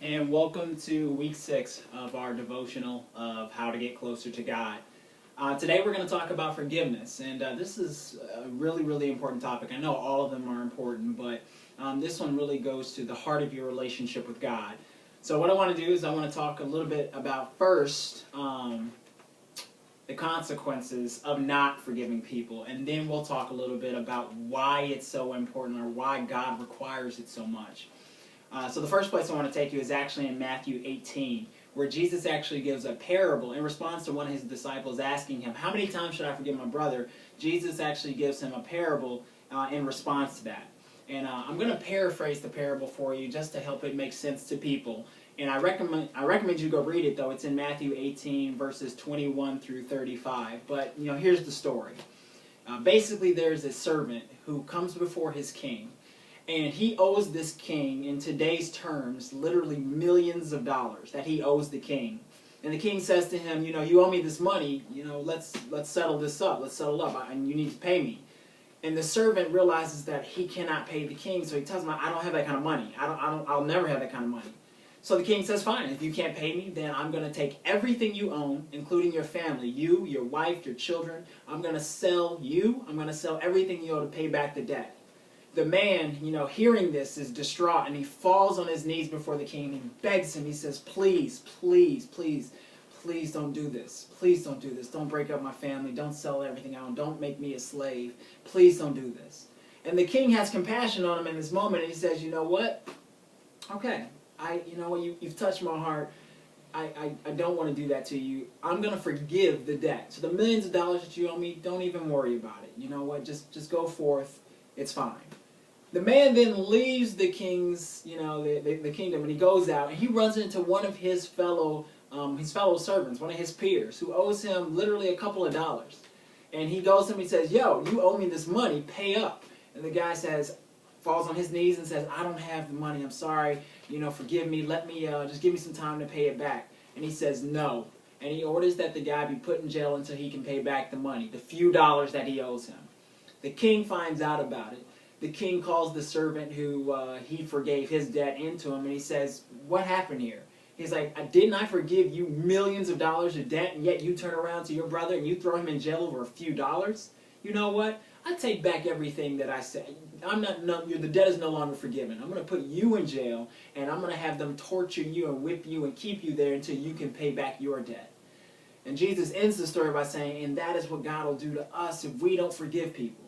and welcome to week 6 of our devotional of how to get closer to God. Today we're going to talk about forgiveness, and this is a really important topic. I know all of them are important, but this one really goes to the heart of your relationship with God. So what I want to do is I want to talk a little bit about first the consequences of not forgiving people, and then we'll talk a little bit about why it's so important or why God requires it so much. So the first place I want to take you is actually in Matthew 18, where Jesus actually gives a parable in response to one of his disciples asking him, how many times should I forgive my brother? Jesus actually gives him a parable in response to that. And I'm going to paraphrase the parable for you just to help it make sense to people. And I recommend you go read it, though. It's in Matthew 18, verses 21 through 35. But, here's the story. Basically, there's a servant who comes before his king. And he owes this king, in today's terms, literally millions of dollars that he owes the king. And the king says to him, you owe me this money, let's settle this up, let's settle up, and you need to pay me. And the servant realizes that he cannot pay the king, so he tells him, I don't have that kind of money. I'll never have that kind of money. So the king says, fine, if you can't pay me, then I'm going to take everything you own, including your family, you, your wife, your children. I'm going to sell you, I'm going to sell everything you owe to pay back the debt. The man, hearing this is distraught, and he falls on his knees before the king, and he begs him, he says, please don't do this. Please don't do this. Don't break up my family. Don't sell everything out. Don't make me a slave. Please don't do this. And the king has compassion on him in this moment, and he says, you know what? Okay, you've touched my heart. I don't want to do that to you. I'm going to forgive the debt. So the millions of dollars that you owe me, don't even worry about it. You know what? Just go forth. It's fine. The man then leaves the king's, the kingdom, and he goes out, and he runs into one of his fellow servants, one of his peers, who owes him literally a couple of dollars. And he goes to him and he says, yo, you owe me this money, pay up. And the guy falls on his knees and says, I don't have the money, I'm sorry, forgive me, let me, just give me some time to pay it back. And he says, no. And he orders that the guy be put in jail until he can pay back the money, the few dollars that he owes him. The king finds out about it. The king calls the servant who he forgave his debt into him, and he says, what happened here? He's like, didn't I forgive you millions of dollars of debt, and yet you turn around to your brother and you throw him in jail over a few dollars? You know what? I take back everything that I said. The debt is no longer forgiven. I'm going to put you in jail, and I'm going to have them torture you and whip you and keep you there until you can pay back your debt. And Jesus ends the story by saying, and that is what God will do to us if we don't forgive people.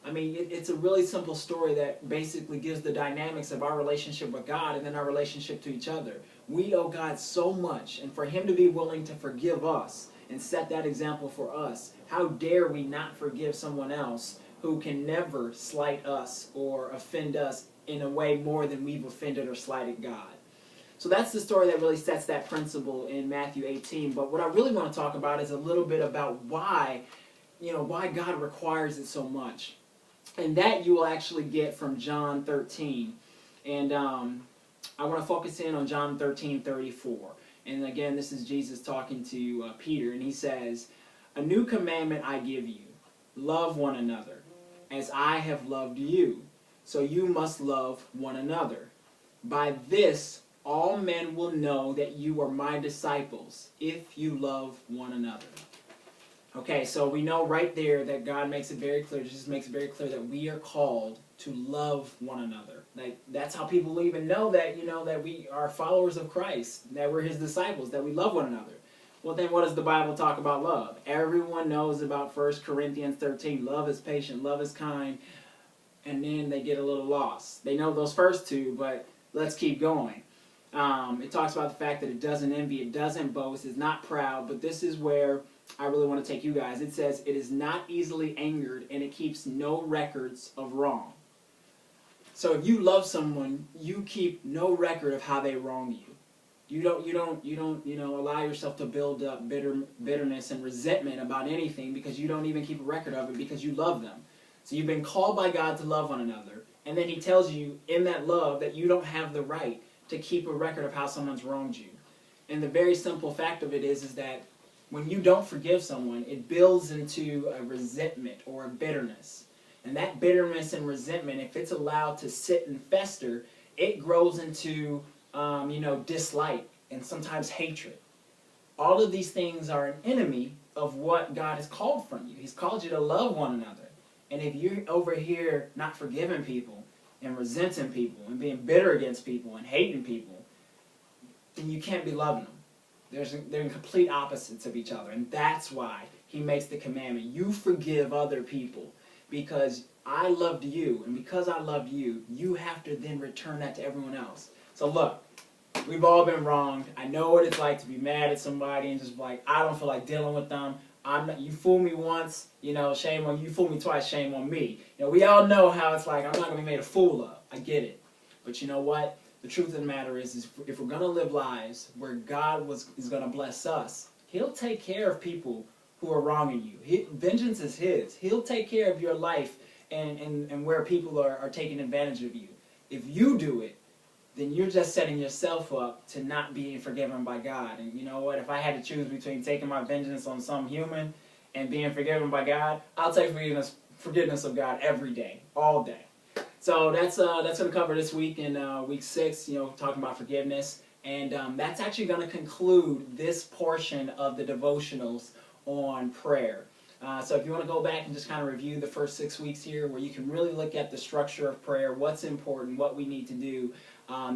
I mean, it's a really simple story that basically gives the dynamics of our relationship with God and then our relationship to each other. We owe God so much, and for Him to be willing to forgive us and set that example for us, how dare we not forgive someone else who can never slight us or offend us in a way more than we've offended or slighted God. So that's the story that really sets that principle in Matthew 18. But what I really want to talk about is a little bit about why God requires it so much. And that you will actually get from John 13. And I want to focus in on John 13:34. And again, this is Jesus talking to Peter. And he says, a new commandment I give you, love one another, as I have loved you. So you must love one another. By this, all men will know that you are my disciples, if you love one another. Okay, so we know right there that God makes it very clear, Jesus makes it very clear that we are called to love one another. That's how people will even know that, that we are followers of Christ, that we're His disciples, that we love one another. Well, then what does the Bible talk about love? Everyone knows about 1 Corinthians 13. Love is patient, love is kind, and then they get a little lost. They know those first two, but let's keep going. It talks about the fact that it doesn't envy, it doesn't boast, it's not proud, but this is where I really want to take you guys. It says, it is not easily angered, and it keeps no records of wrong. So if you love someone, you keep no record of how they wrong you. You don't allow yourself to build up bitterness and resentment about anything because you don't even keep a record of it because you love them. So you've been called by God to love one another, and then He tells you in that love that you don't have the right to keep a record of how someone's wronged you. And the very simple fact of it is that when you don't forgive someone, it builds into a resentment or a bitterness. And that bitterness and resentment, if it's allowed to sit and fester, it grows into dislike, and sometimes hatred. All of these things are an enemy of what God has called from you. He's called you to love one another. And if you're over here not forgiving people and resenting people and being bitter against people and hating people, then you can't be loving them. They're in complete opposites of each other. And that's why he makes the commandment. You forgive other people because I loved you. And because I loved you, you have to then return that to everyone else. So look, we've all been wronged. I know what it's like to be mad at somebody and just like, I don't feel like dealing with them. You fool me once, shame on you. You fool me twice, shame on me. We all know how it's like, I'm not going to be made a fool of. I get it. But you know what? The truth of the matter is if we're going to live lives where God is going to bless us, he'll take care of people who are wronging you. Vengeance is his. He'll take care of your life and where people are taking advantage of you. If you do it, then you're just setting yourself up to not being forgiven by God. And you know what? If I had to choose between taking my vengeance on some human and being forgiven by God, I'll take forgiveness of God every day, all day. So that's going to cover this week in week 6, talking about forgiveness. And that's actually going to conclude this portion of the devotionals on prayer. So if you want to go back and just kind of review the first 6 weeks here where you can really look at the structure of prayer, what's important, what we need to do,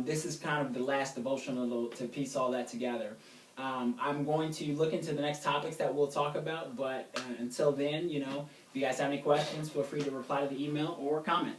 this is kind of the last devotional to piece all that together. I'm going to look into the next topics that we'll talk about, but until then, if you guys have any questions, feel free to reply to the email or comment.